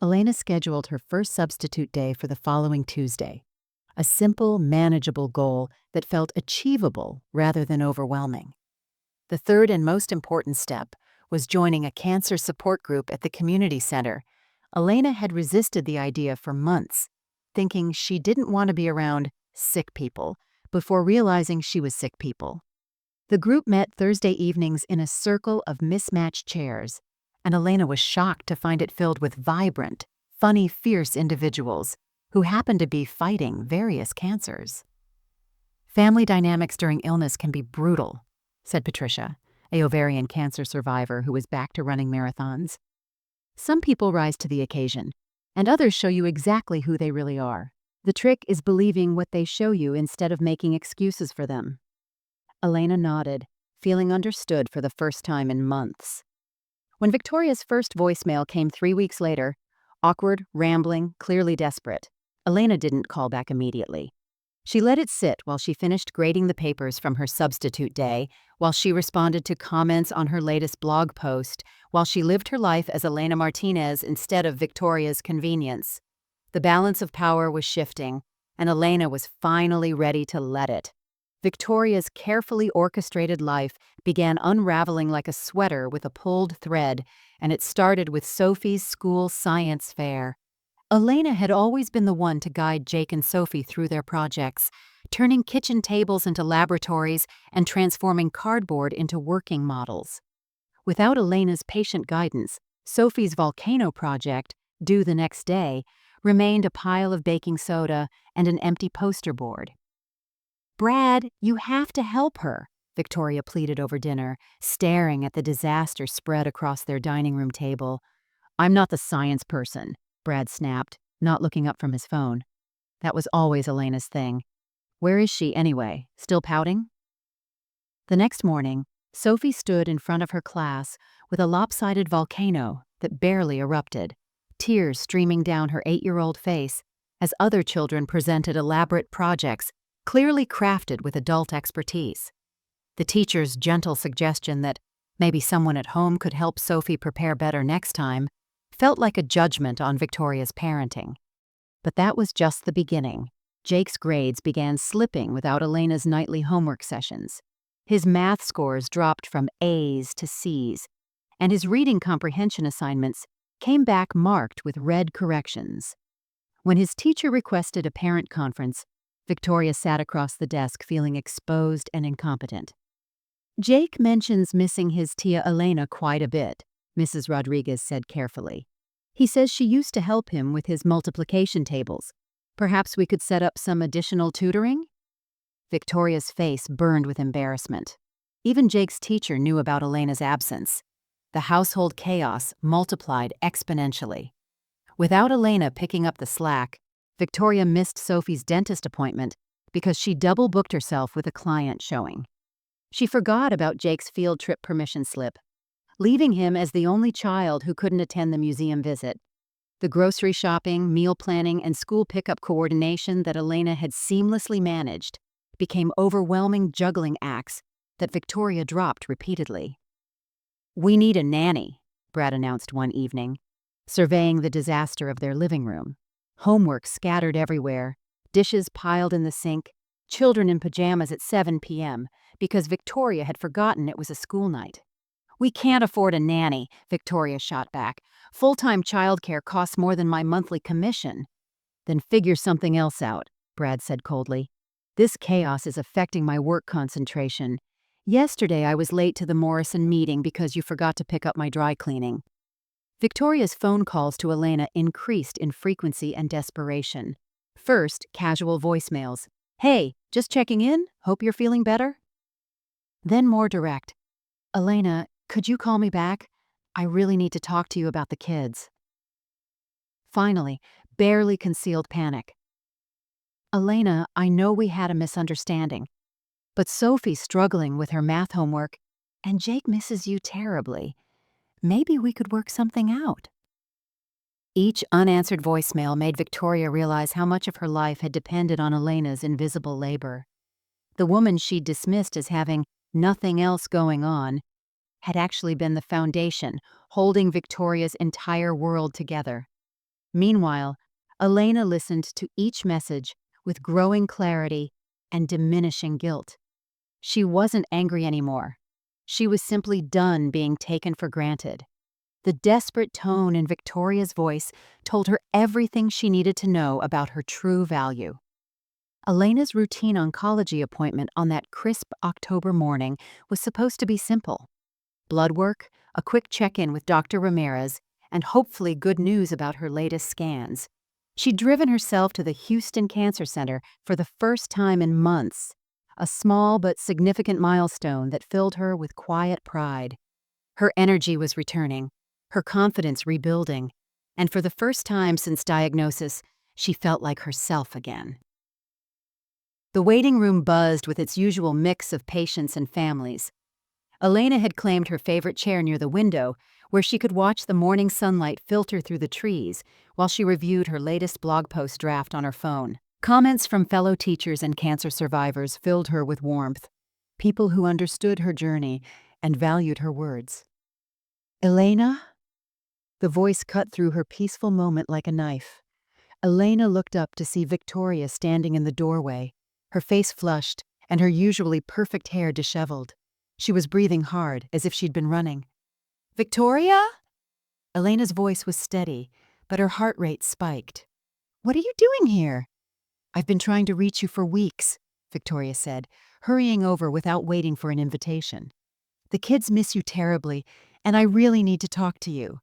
Speaker 1: Elena scheduled her first substitute day for the following Tuesday, a simple, manageable goal that felt achievable rather than overwhelming. The third and most important step was joining a cancer support group at the community center. Elena had resisted the idea for months, thinking she didn't want to be around sick people before realizing she was sick people. The group met Thursday evenings in a circle of mismatched chairs, and Elena was shocked to find it filled with vibrant, funny, fierce individuals who happened to be fighting various cancers. "Family dynamics during illness can be brutal," said Patricia, a ovarian cancer survivor who was back to running marathons. "Some people rise to the occasion, and others show you exactly who they really are. The trick is believing what they show you instead of making excuses for them." Elena nodded, feeling understood for the first time in months. When Victoria's first voicemail came 3 weeks later, awkward, rambling, clearly desperate, Elena didn't call back immediately. She let it sit while she finished grading the papers from her substitute day, while she responded to comments on her latest blog post, while she lived her life as Elena Martinez instead of Victoria's convenience. The balance of power was shifting, and Elena was finally ready to let it. Victoria's carefully orchestrated life began unraveling like a sweater with a pulled thread, and it started with Sophie's school science fair. Elena had always been the one to guide Jake and Sophie through their projects, turning kitchen tables into laboratories and transforming cardboard into working models. Without Elena's patient guidance, Sophie's volcano project, due the next day, remained a pile of baking soda and an empty poster board. "Brad, you have to help her," Victoria pleaded over dinner, staring at the disaster spread across their dining room table. "I'm not the science person," Brad snapped, not looking up from his phone. That was always Elena's thing. Where is she, anyway? Still pouting? The next morning, Sophie stood in front of her class with a lopsided volcano that barely erupted, tears streaming down her 8-year-old face as other children presented elaborate projects clearly crafted with adult expertise. The teacher's gentle suggestion that maybe someone at home could help Sophie prepare better next time felt like a judgment on Victoria's parenting. But that was just the beginning. Jake's grades began slipping without Elena's nightly homework sessions. His math scores dropped from A's to C's, and his reading comprehension assignments came back marked with red corrections. When his teacher requested a parent conference, Victoria sat across the desk feeling exposed and incompetent. "Jake mentions missing his tia Elena quite a bit," Mrs. Rodriguez said carefully. "He says she used to help him with his multiplication tables. Perhaps we could set up some additional tutoring?" Victoria's face burned with embarrassment. Even Jake's teacher knew about Elena's absence. The household chaos multiplied exponentially. Without Elena picking up the slack, Victoria missed Sophie's dentist appointment because she double-booked herself with a client showing. She forgot about Jake's field trip permission slip, leaving him as the only child who couldn't attend the museum visit. The grocery shopping, meal planning, and school pickup coordination that Elena had seamlessly managed became overwhelming juggling acts that Victoria dropped repeatedly. "We need a nanny," Brad announced one evening, surveying the disaster of their living room. Homework scattered everywhere, dishes piled in the sink, Children in pajamas at 7 p.m. because Victoria had forgotten it was a school night. "We can't afford a nanny," Victoria shot back. "Full-time childcare costs more than my monthly commission." "Then figure something else out," Brad said coldly. "This chaos is affecting my work concentration. Yesterday I was late to the Morrison meeting because you forgot to pick up my dry cleaning." Victoria's phone calls to Elena increased in frequency and desperation. First, casual voicemails. "Hey, just checking in? Hope you're feeling better." Then more direct. "Elena, could you call me back? I really need to talk to you about the kids." Finally, barely concealed panic. "Elena, I know we had a misunderstanding, but Sophie's struggling with her math homework, and Jake misses you terribly. Maybe we could work something out." Each unanswered voicemail made Victoria realize how much of her life had depended on Elena's invisible labor. The woman she'd dismissed as having nothing else going on had actually been the foundation holding Victoria's entire world together. Meanwhile, Elena listened to each message with growing clarity and diminishing guilt. She wasn't angry anymore. She was simply done being taken for granted. The desperate tone in Victoria's voice told her everything she needed to know about her true value. Elena's routine oncology appointment on that crisp October morning was supposed to be simple. Blood work, a quick check-in with Dr. Ramirez, and hopefully good news about her latest scans. She'd driven herself to the Houston Cancer Center for the first time in months, a small but significant milestone that filled her with quiet pride. Her energy was returning, her confidence rebuilding, and for the first time since diagnosis, she felt like herself again. The waiting room buzzed with its usual mix of patients and families. Elena had claimed her favorite chair near the window, where she could watch the morning sunlight filter through the trees while she reviewed her latest blog post draft on her phone. Comments from fellow teachers and cancer survivors filled her with warmth, people who understood her journey and valued her words. "Elena?" The voice cut through her peaceful moment like a knife. Elena looked up to see Victoria standing in the doorway, her face flushed and her usually perfect hair disheveled. She was breathing hard, as if she'd been running. "Victoria?" Elena's voice was steady, but her heart rate spiked. "What are you doing here?" "I've been trying to reach you for weeks," Victoria said, hurrying over without waiting for an invitation. "The kids miss you terribly, and I really need to talk to you."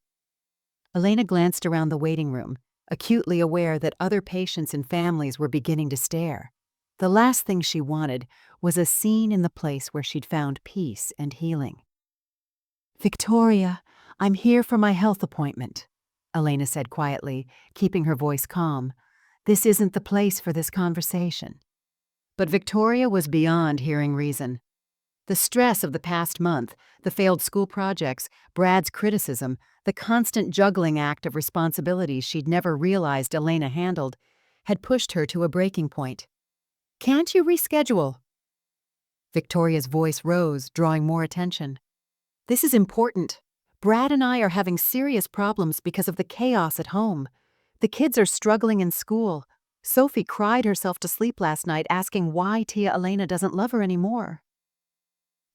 Speaker 1: Elena glanced around the waiting room, acutely aware that other patients and families were beginning to stare. The last thing she wanted was a scene in the place where she'd found peace and healing. "Victoria, I'm here for my health appointment," Elena said quietly, keeping her voice calm. "This isn't the place for this conversation." But Victoria was beyond hearing reason. The stress of the past month, the failed school projects, Brad's criticism, the constant juggling act of responsibilities she'd never realized Elena handled, had pushed her to a breaking point. "Can't you reschedule?" Victoria's voice rose, drawing more attention. "This is important. Brad and I are having serious problems because of the chaos at home. The kids are struggling in school. Sophie cried herself to sleep last night asking why Tia Elena doesn't love her anymore."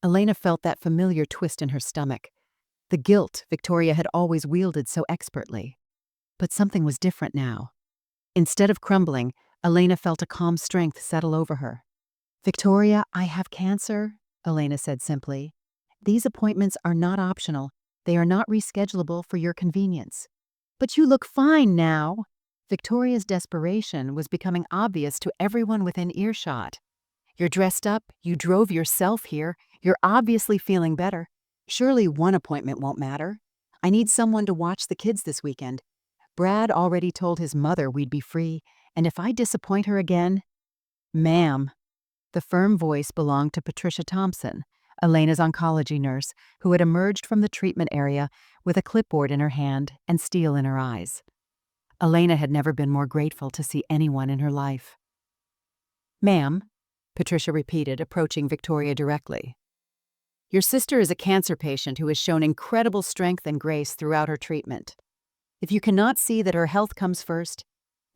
Speaker 1: Elena felt that familiar twist in her stomach, the guilt Victoria had always wielded so expertly. But something was different now. Instead of crumbling, Elena felt a calm strength settle over her. "Victoria, I have cancer," Elena said simply. "These appointments are not optional. They are not reschedulable for your convenience." "But you look fine now." Victoria's desperation was becoming obvious to everyone within earshot. "You're dressed up, you drove yourself here, you're obviously feeling better. Surely one appointment won't matter. I need someone to watch the kids this weekend. Brad already told his mother we'd be free, and if I disappoint her again—" "Ma'am." The firm voice belonged to Patricia Thompson, Elena's oncology nurse, who had emerged from the treatment area with a clipboard in her hand and steel in her eyes. Elena had never been more grateful to see anyone in her life. "Ma'am," Patricia repeated, approaching Victoria directly. "Your sister is a cancer patient who has shown incredible strength and grace throughout her treatment. If you cannot see that her health comes first,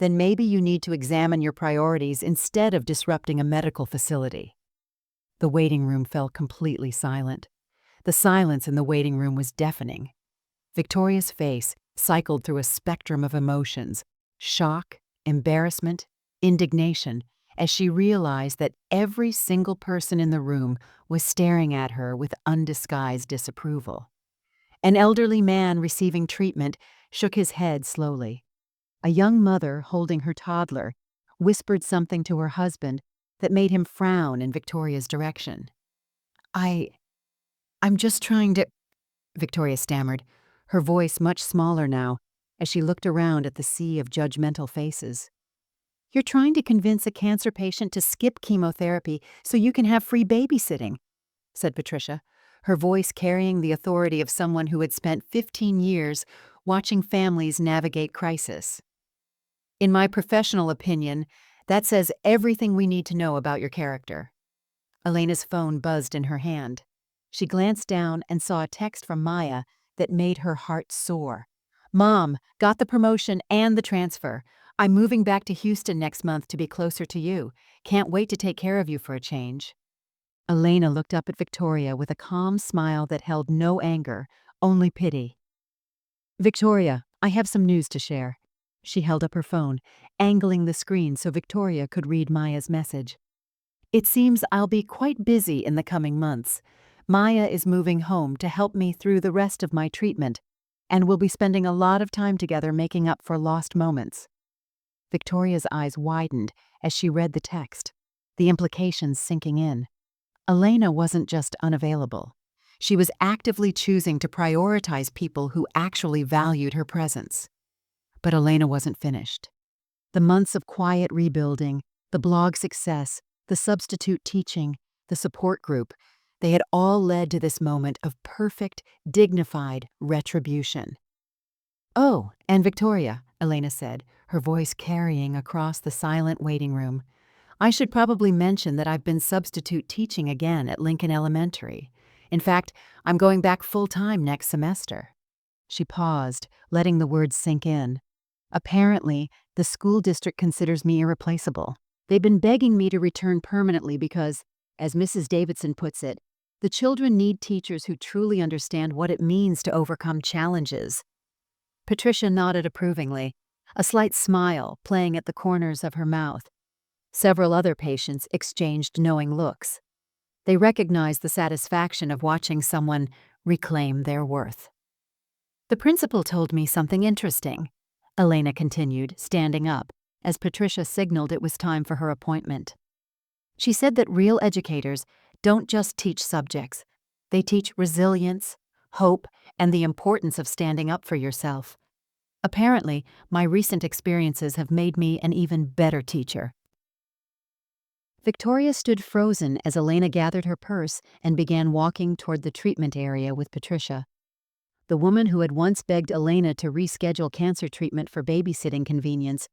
Speaker 1: then maybe you need to examine your priorities instead of disrupting a medical facility." The waiting room fell completely silent. The silence in the waiting room was deafening. Victoria's face cycled through a spectrum of emotions: shock, embarrassment, indignation, as she realized that every single person in the room was staring at her with undisguised disapproval. An elderly man receiving treatment shook his head slowly. A young mother holding her toddler whispered something to her husband that made him frown in Victoria's direction. I'm just trying to," Victoria stammered, her voice much smaller now, as she looked around at the sea of judgmental faces. "You're trying to convince a cancer patient to skip chemotherapy so you can have free babysitting," said Patricia, her voice carrying the authority of someone who had spent 15 years watching families navigate crisis. "In my professional opinion, that says everything we need to know about your character." Elena's phone buzzed in her hand. She glanced down and saw a text from Maya that made her heart soar. "Mom, got the promotion and the transfer. I'm moving back to Houston next month to be closer to you. Can't wait to take care of you for a change." Elena looked up at Victoria with a calm smile that held no anger, only pity. "Victoria, I have some news to share." She held up her phone, angling the screen so Victoria could read Maya's message. "It seems I'll be quite busy in the coming months. Maya is moving home to help me through the rest of my treatment, and we'll be spending a lot of time together making up for lost moments." Victoria's eyes widened as she read the text, the implications sinking in. Elena wasn't just unavailable. She was actively choosing to prioritize people who actually valued her presence. But Elena wasn't finished. The months of quiet rebuilding, the blog success, the substitute teaching, the support group, they had all led to this moment of perfect, dignified retribution. "Oh, and Victoria," Elena said, her voice carrying across the silent waiting room, "I should probably mention that I've been substitute teaching again at Lincoln Elementary. In fact, I'm going back full-time next semester." She paused, letting the words sink in. "Apparently, the school district considers me irreplaceable. They've been begging me to return permanently because, as Mrs. Davidson puts it, the children need teachers who truly understand what it means to overcome challenges." Patricia nodded approvingly, a slight smile playing at the corners of her mouth. Several other patients exchanged knowing looks. They recognized the satisfaction of watching someone reclaim their worth. "The principal told me something interesting," Elena continued, standing up, as Patricia signaled it was time for her appointment. "She said that real educators don't just teach subjects. They teach resilience, hope, and the importance of standing up for yourself. Apparently, my recent experiences have made me an even better teacher." Victoria stood frozen as Elena gathered her purse and began walking toward the treatment area with Patricia. The woman who had once begged Elena to reschedule cancer treatment for babysitting convenience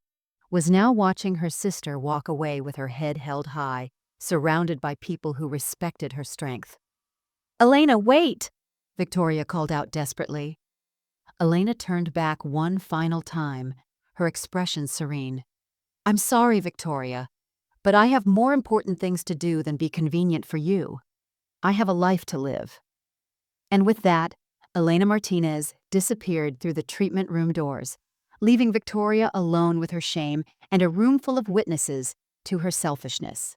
Speaker 1: was now watching her sister walk away with her head held high, surrounded by people who respected her strength. "Elena, wait!" Victoria called out desperately. Elena turned back one final time, her expression serene. "I'm sorry, Victoria, but I have more important things to do than be convenient for you. I have a life to live." And with that, Elena Martinez disappeared through the treatment room doors, leaving Victoria alone with her shame and a room full of witnesses to her selfishness.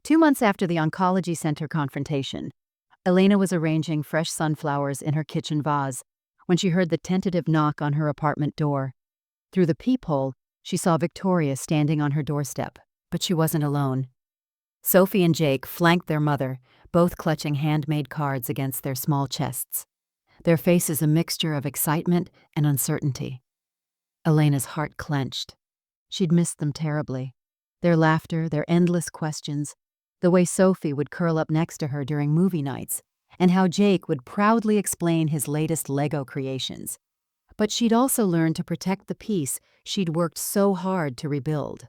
Speaker 1: 2 months after the oncology center confrontation, Elena was arranging fresh sunflowers in her kitchen vase when she heard the tentative knock on her apartment door. Through the peephole, she saw Victoria standing on her doorstep, but she wasn't alone. Sophie and Jake flanked their mother, both clutching handmade cards against their small chests, their faces a mixture of excitement and uncertainty. Elena's heart clenched. She'd missed them terribly. Their laughter, their endless questions, the way Sophie would curl up next to her during movie nights, and how Jake would proudly explain his latest Lego creations. But she'd also learned to protect the peace she'd worked so hard to rebuild.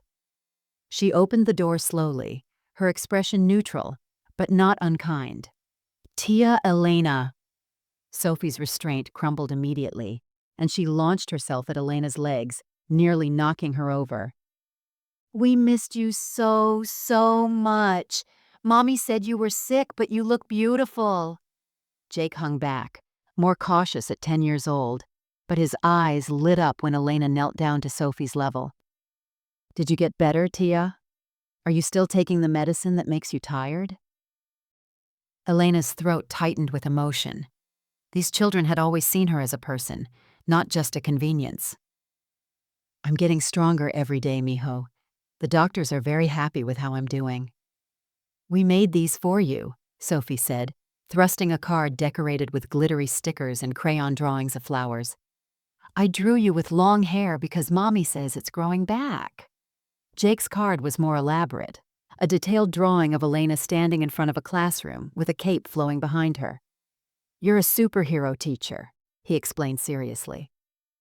Speaker 1: She opened the door slowly, her expression neutral, but not unkind. "Tia Elena." Sophie's restraint crumbled immediately, and she launched herself at Elena's legs, nearly knocking her over. "We missed you so, so much. Mommy said you were sick, but you look beautiful." Jake hung back, more cautious at 10 years old, but his eyes lit up when Elena knelt down to Sophie's level. "Did you get better, Tia? Are you still taking the medicine that makes you tired?" Elena's throat tightened with emotion. These children had always seen her as a person, not just a convenience. "I'm getting stronger every day, mijo. The doctors are very happy with how I'm doing." "We made these for you," Sophie said, thrusting a card decorated with glittery stickers and crayon drawings of flowers. "I drew you with long hair because Mommy says it's growing back." Jake's card was more elaborate, a detailed drawing of Elena standing in front of a classroom with a cape flowing behind her. "You're a superhero teacher," he explained seriously.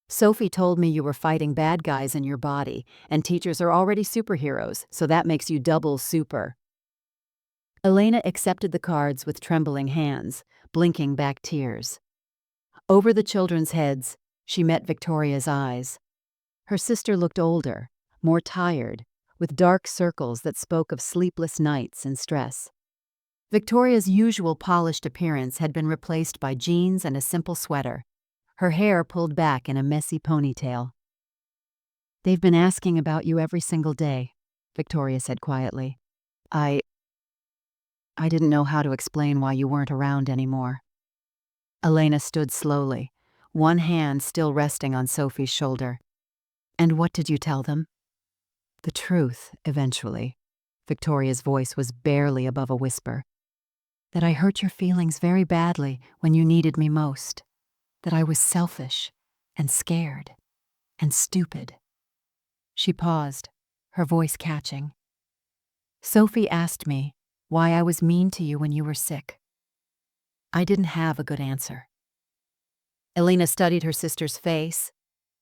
Speaker 1: "Sophie told me you were fighting bad guys in your body, and teachers are already superheroes, so that makes you double super." Elena accepted the cards with trembling hands, blinking back tears. Over the children's heads, she met Victoria's eyes. Her sister looked older, more tired, with dark circles that spoke of sleepless nights and stress. Victoria's usual polished appearance had been replaced by jeans and a simple sweater, her hair pulled back in a messy ponytail. "They've been asking about you every single day," Victoria said quietly. I didn't know how to explain why you weren't around anymore." Elena stood slowly, one hand still resting on Sophie's shoulder. "And what did you tell them?" "The truth, eventually." Victoria's voice was barely above a whisper. "That I hurt your feelings very badly when you needed me most. That I was selfish and scared and stupid." She paused, her voice catching. "Sophie asked me why I was mean to you when you were sick. I didn't have a good answer." Elena studied her sister's face,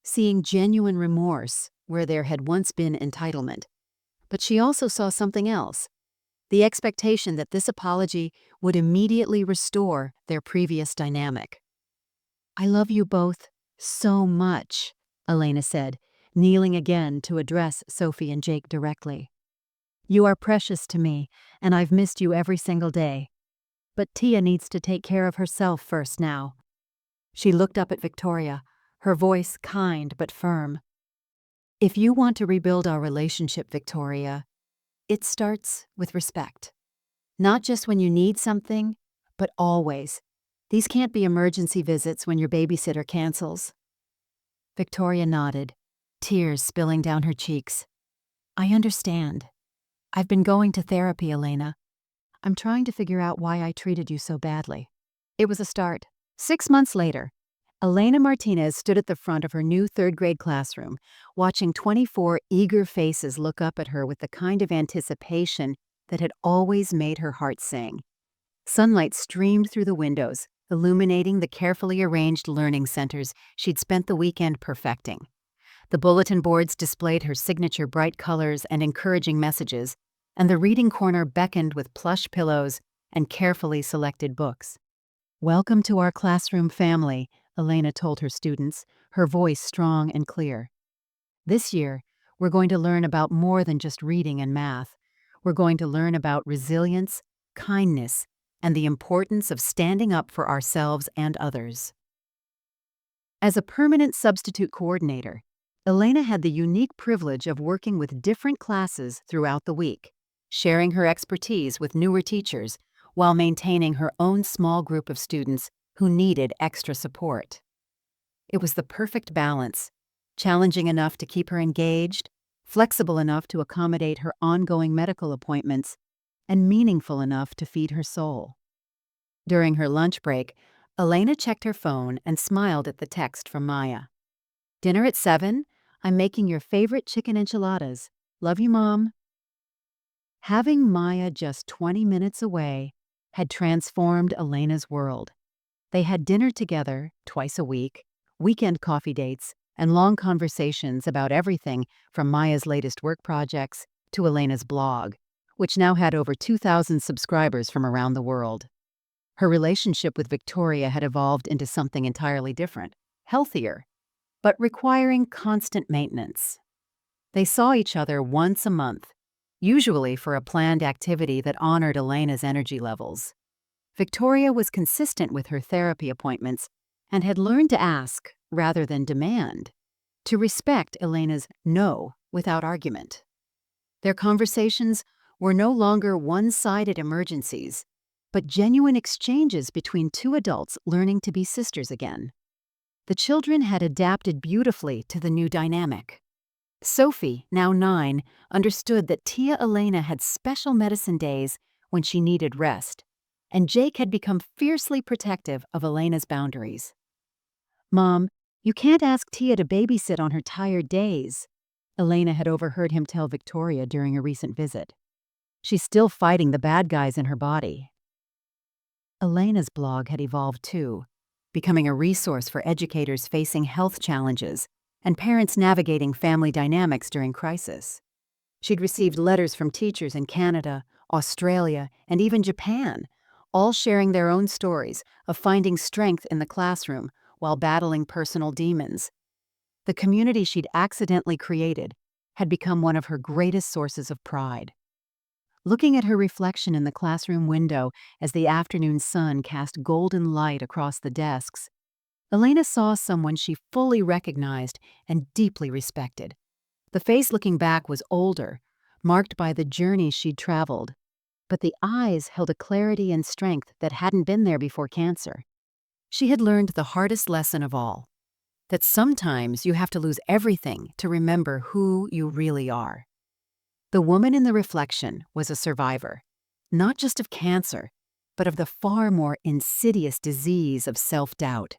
Speaker 1: seeing genuine remorse where there had once been entitlement. But she also saw something else, the expectation that this apology would immediately restore their previous dynamic. "I love you both so much," Elena said, kneeling again to address Sophie and Jake directly. "You are precious to me, and I've missed you every single day. But Tia needs to take care of herself first now." She looked up at Victoria, her voice kind but firm. "If you want to rebuild our relationship, Victoria, it starts with respect. Not just when you need something, but always. These can't be emergency visits when your babysitter cancels." Victoria nodded, tears spilling down her cheeks. "I understand. I've been going to therapy, Elena. I'm trying to figure out why I treated you so badly." It was a start. 6 months later, Elena Martinez stood at the front of her new third-grade classroom, watching 24 eager faces look up at her with the kind of anticipation that had always made her heart sing. Sunlight streamed through the windows, illuminating the carefully arranged learning centers she'd spent the weekend perfecting. The bulletin boards displayed her signature bright colors and encouraging messages, and the reading corner beckoned with plush pillows and carefully selected books. "Welcome to our classroom family," Elena told her students, her voice strong and clear. "This year, we're going to learn about more than just reading and math. We're going to learn about resilience, kindness, and the importance of standing up for ourselves and others." As a permanent substitute coordinator, Elena had the unique privilege of working with different classes throughout the week, sharing her expertise with newer teachers while maintaining her own small group of students who needed extra support. It was the perfect balance, challenging enough to keep her engaged, flexible enough to accommodate her ongoing medical appointments, and meaningful enough to feed her soul. During her lunch break, Elena checked her phone and smiled at the text from Maya. "Dinner at 7? I'm making your favorite chicken enchiladas. Love you, Mom." Having Maya just 20 minutes away had transformed Elena's world. They had dinner together twice a week, weekend coffee dates, and long conversations about everything from Maya's latest work projects to Elena's blog, which now had over 2,000 subscribers from around the world. Her relationship with Victoria had evolved into something entirely different, healthier. but requiring constant maintenance. They saw each other once a month, usually for a planned activity that honored Elena's energy levels. Victoria was consistent with her therapy appointments and had learned to ask, rather than demand, to respect Elena's no without argument. Their conversations were no longer one-sided emergencies, but genuine exchanges between two adults learning to be sisters again. The children had adapted beautifully to the new dynamic. Sophie, now 9, understood that Tia Elena had special medicine days when she needed rest, and Jake had become fiercely protective of Elena's boundaries. "Mom, you can't ask Tia to babysit on her tired days," Elena had overheard him tell Victoria during a recent visit. "She's still fighting the bad guys in her body." Elena's blog had evolved too, becoming a resource for educators facing health challenges and parents navigating family dynamics during crisis. She'd received letters from teachers in Canada, Australia, and even Japan, all sharing their own stories of finding strength in the classroom while battling personal demons. The community she'd accidentally created had become one of her greatest sources of pride. Looking at her reflection in the classroom window as the afternoon sun cast golden light across the desks, Elena saw someone she fully recognized and deeply respected. The face looking back was older, marked by the journey she'd traveled, but the eyes held a clarity and strength that hadn't been there before cancer. She had learned the hardest lesson of all, that sometimes you have to lose everything to remember who you really are. The woman in the reflection was a survivor, not just of cancer, but of the far more insidious disease of self-doubt.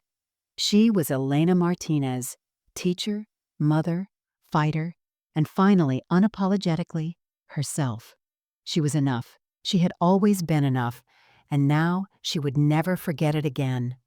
Speaker 1: She was Elena Martinez, teacher, mother, fighter, and finally, unapologetically, herself. She was enough. She had always been enough, and now she would never forget it again.